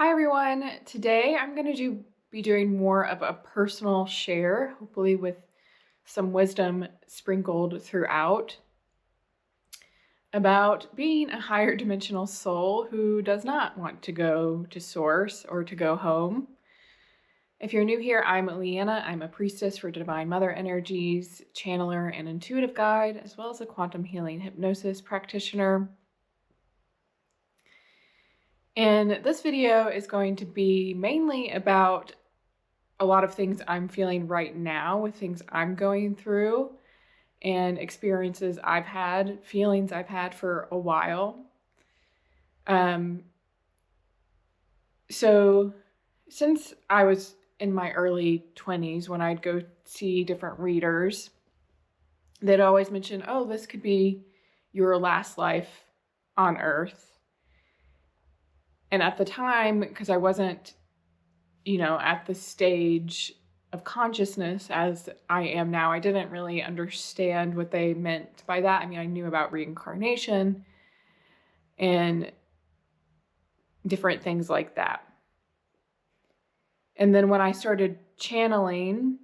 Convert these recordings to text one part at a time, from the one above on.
Hi everyone. Today I'm going to be doing more of a personal share, hopefully with some wisdom sprinkled throughout, about being a higher dimensional soul who does not want to go to source or to go home. If you're new here, I'm Liana. I'm a priestess for Divine Mother Energies, channeler and intuitive guide, as well as a quantum healing hypnosis practitioner. And this video is going to be mainly about a lot of things I'm feeling right now with things I'm going through and experiences I've had, feelings I've had for a while. So since I was in my early 20s, when I'd go see different readers, they'd always mention, oh, this could be your last life on Earth. And at the time, because I wasn't, at the stage of consciousness as I am now, I didn't really understand what they meant by that. I mean, I knew about reincarnation and different things like that. And then when I started channeling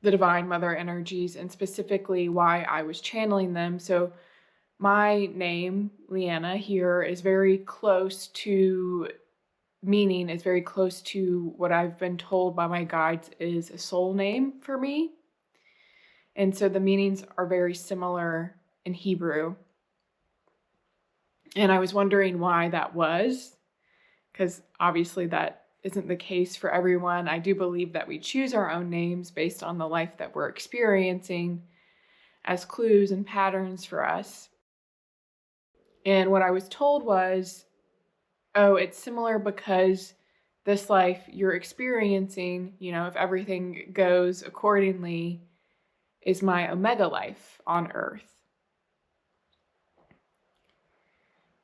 the Divine Mother Energies, and specifically why I was channeling them, so my name, Liana, here is very close to meaning is very close to what I've been told by my guides is a soul name for me. And so the meanings are very similar in Hebrew. And I was wondering why that was, because obviously that isn't the case for everyone. I do believe that we choose our own names based on the life that we're experiencing as clues and patterns for us. And what I was told was, oh, it's similar because this life you're experiencing, if everything goes accordingly, is my Omega life on Earth.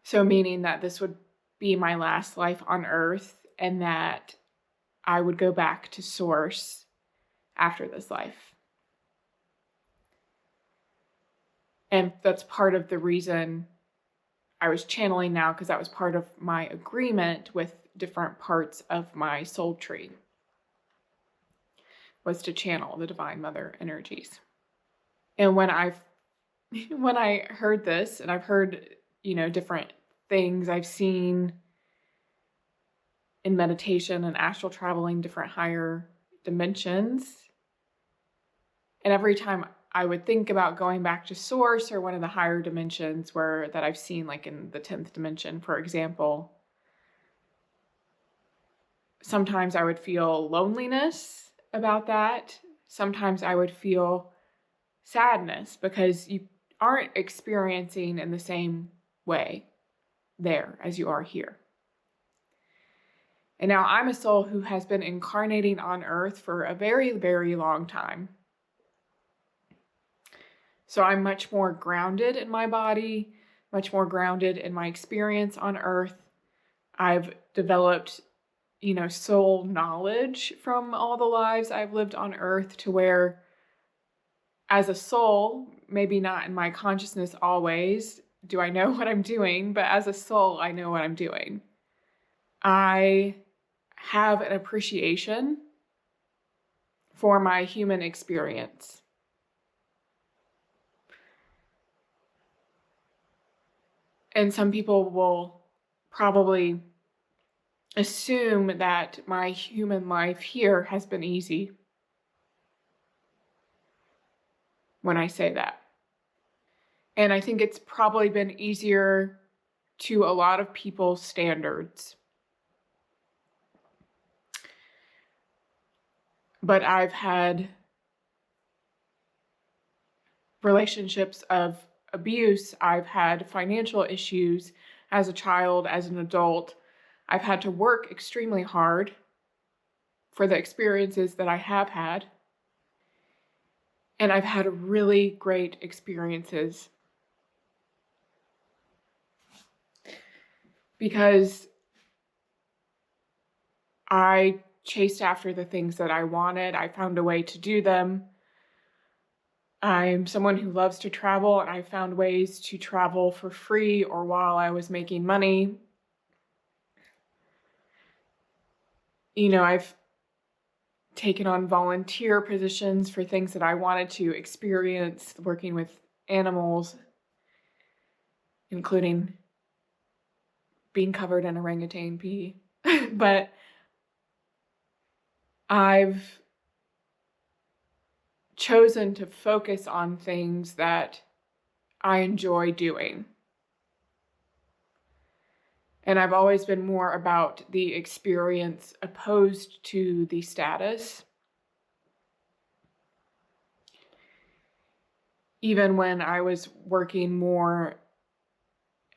So meaning that this would be my last life on Earth and that I would go back to Source after this life. And that's part of the reason I was channeling now, because that was part of my agreement with different parts of my soul tree, was to channel the Divine Mother Energies. And when I heard this, and I've heard, different things I've seen in meditation and astral traveling, different higher dimensions. And every time I would think about going back to Source or one of the higher dimensions that I've seen, like in the 10th dimension, for example, sometimes I would feel loneliness about that. Sometimes I would feel sadness because you aren't experiencing in the same way there as you are here. And now I'm a soul who has been incarnating on Earth for a very, very long time. So I'm much more grounded in my body, much more grounded in my experience on Earth. I've developed, soul knowledge from all the lives I've lived on Earth, to where as a soul, maybe not in my consciousness always do I know what I'm doing, but as a soul, I know what I'm doing. I have an appreciation for my human experience. And some people will probably assume that my human life here has been easy when I say that. And I think it's probably been easier to a lot of people's standards. But I've had relationships of abuse. I've had financial issues as a child, as an adult. I've had to work extremely hard for the experiences that I have had. And I've had really great experiences. Because I chased after the things that I wanted. I found a way to do them. I'm someone who loves to travel, and I found ways to travel for free or while I was making money. I've taken on volunteer positions for things that I wanted to experience, working with animals, including being covered in orangutan pee. But I've chosen to focus on things that I enjoy doing. And I've always been more about the experience opposed to the status. Even when I was working more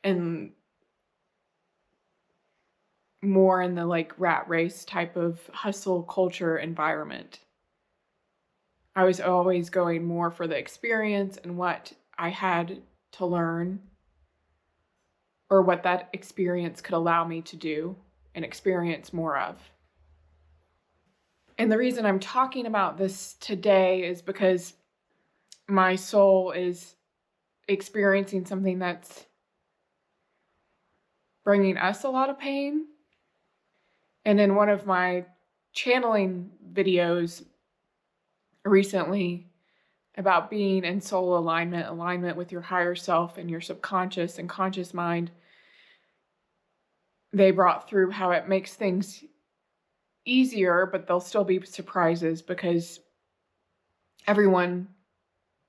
in the like rat race type of hustle culture environment, I was always going more for the experience and what I had to learn, or what that experience could allow me to do and experience more of. And the reason I'm talking about this today is because my soul is experiencing something that's bringing us a lot of pain. And in one of my channeling videos recently about being in soul alignment with your higher self and your subconscious and conscious mind, they brought through how it makes things easier, but there'll still be surprises because everyone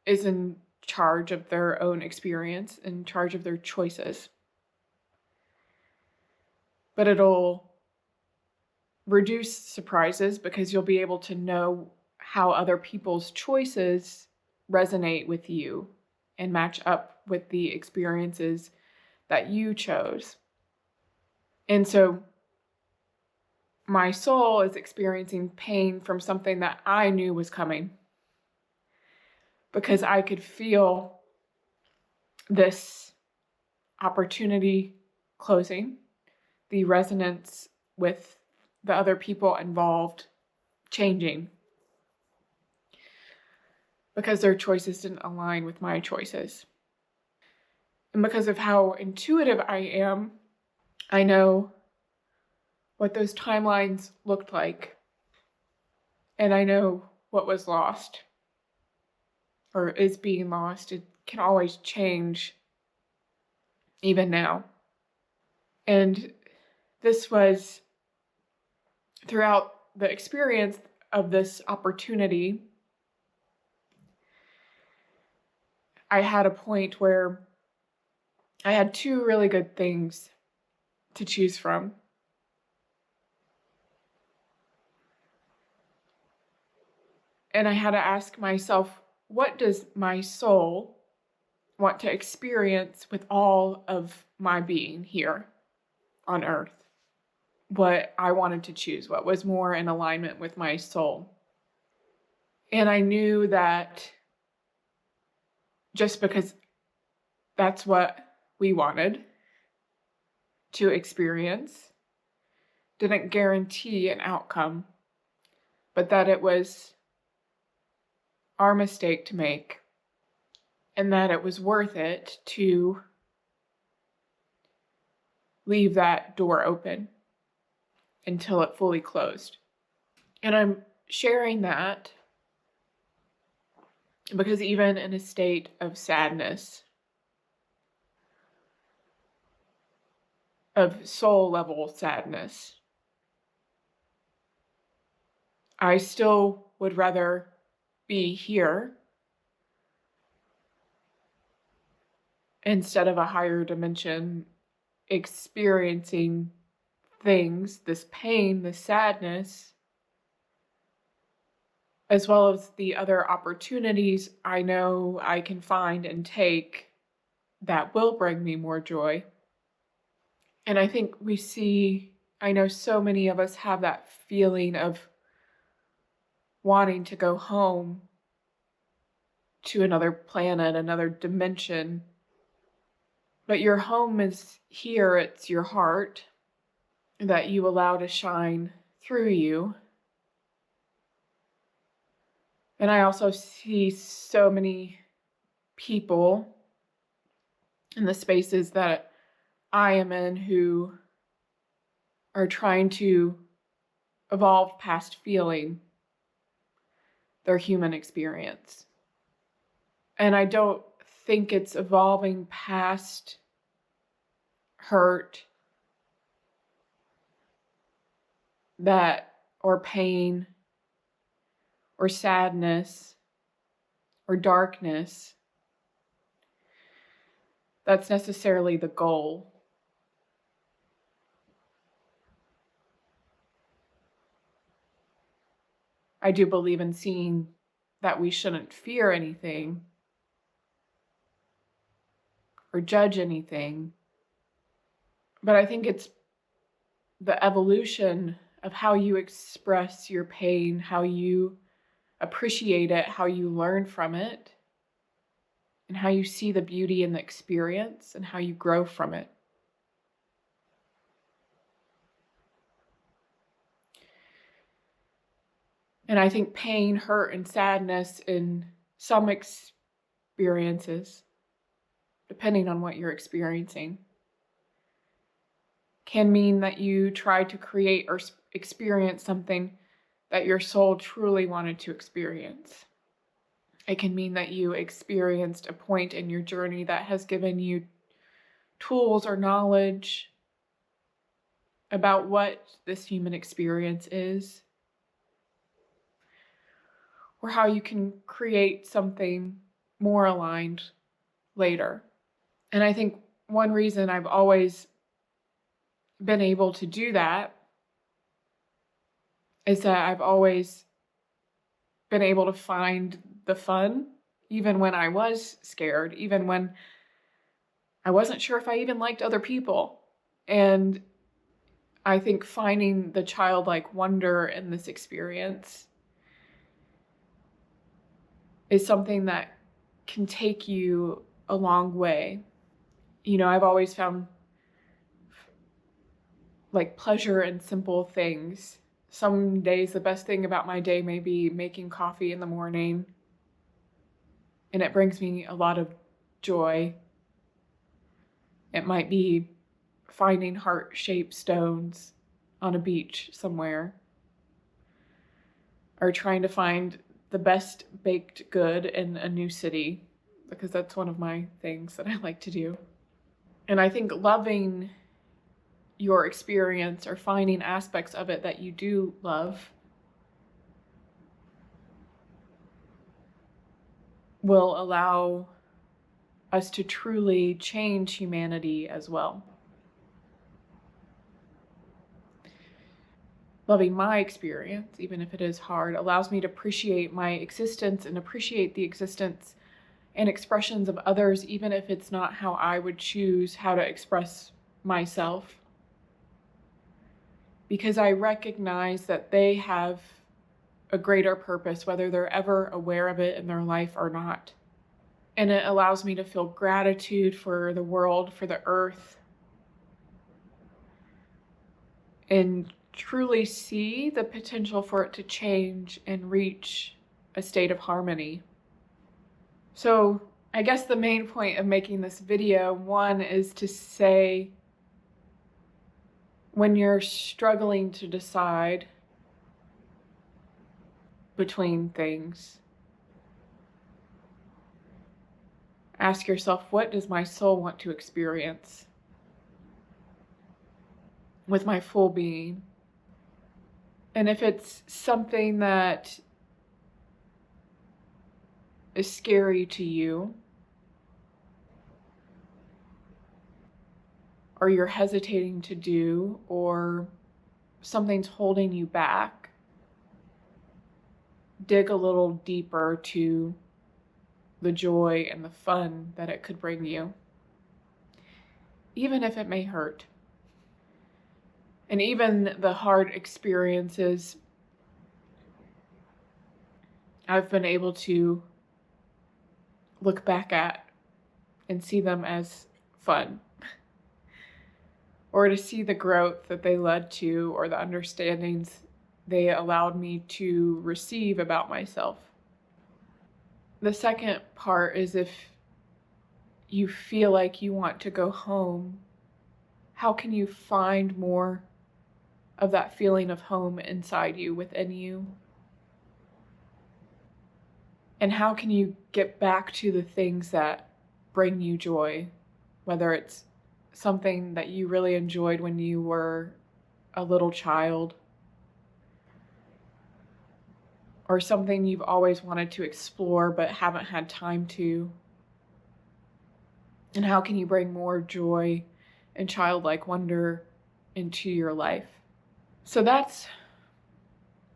is in charge of their own experience, in charge of their choices. But it'll reduce surprises because you'll be able to know how other people's choices resonate with you and match up with the experiences that you chose. And so my soul is experiencing pain from something that I knew was coming, because I could feel this opportunity closing, the resonance with the other people involved changing, because their choices didn't align with my choices. And because of how intuitive I am, I know what those timelines looked like. And I know what was lost or is being lost. It can always change, even now. And this was throughout the experience of this opportunity. I had a point where I had two really good things to choose from. And I had to ask myself, what does my soul want to experience with all of my being here on earth? What I wanted to choose, what was more in alignment with my soul. And I knew that just because that's what we wanted to experience didn't guarantee an outcome, but that it was our mistake to make, and that it was worth it to leave that door open until it fully closed. And I'm sharing that because even in a state of sadness, of soul level sadness, I still would rather be here instead of a higher dimension, experiencing things, this pain, this sadness, as well as the other opportunities I know I can find and take that will bring me more joy. And I think I know so many of us have that feeling of wanting to go home to another planet, another dimension. But your home is here, it's your heart that you allow to shine through you. And I also see so many people in the spaces that I am in who are trying to evolved past feeling their human experience. And I don't think it's evolving past hurt or pain or sadness or darkness that's necessarily the goal. I do believe in seeing that we shouldn't fear anything or judge anything. But I think it's the evolution of how you express your pain, how you appreciate it, how you learn from it, and how you see the beauty in the experience and how you grow from it. And I think pain, hurt, and sadness in some experiences, depending on what you're experiencing, can mean that you try to create or experience something that your soul truly wanted to experience. It can mean that you experienced a point in your journey that has given you tools or knowledge about what this human experience is, or how you can create something more aligned later. And I think one reason I've always been able to do that is that I've always been able to find the fun, even when I was scared, even when I wasn't sure if I even liked other people. And I think finding the childlike wonder in this experience is something that can take you a long way. You know, I've always found like pleasure in simple things. Some days the best thing about my day may be making coffee in the morning, and it brings me a lot of joy. It might be finding heart-shaped stones on a beach somewhere, or trying to find the best baked good in a new city, because that's one of my things that I like to do. And I think loving your experience or finding aspects of it that you do love will allow us to truly change humanity as well. Loving my experience, even if it is hard, allows me to appreciate my existence and appreciate the existence and expressions of others, even if it's not how I would choose how to express myself. Because I recognize that they have a greater purpose, whether they're ever aware of it in their life or not. And it allows me to feel gratitude for the world, for the earth, and truly see the potential for it to change and reach a state of harmony. So I guess the main point of making this video, one, is to say, when you're struggling to decide between things, ask yourself, what does my soul want to experience with my full being? And if it's something that is scary to you, or you're hesitating to do, or something's holding you back, dig a little deeper to the joy and the fun that it could bring you, even if it may hurt. And even the hard experiences, I've been able to look back at and see them as fun, or to see the growth that they led to, or the understandings they allowed me to receive about myself. The second part is, if you feel like you want to go home, how can you find more of that feeling of home inside you, within you? And how can you get back to the things that bring you joy, whether it's something that you really enjoyed when you were a little child, or something you've always wanted to explore but haven't had time to? And how can you bring more joy and childlike wonder into your life? So that's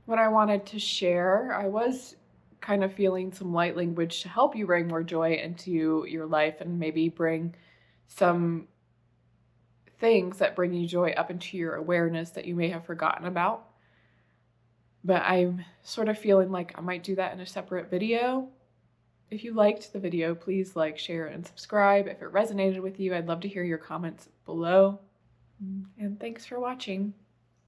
what I wanted to share. I was kind of feeling some light language to help you bring more joy into your life and maybe bring some things that bring you joy up into your awareness that you may have forgotten about. But I'm sort of feeling like I might do that in a separate video. If you liked the video, please like, share, and subscribe. If it resonated with you, I'd love to hear your comments below. And thanks for watching.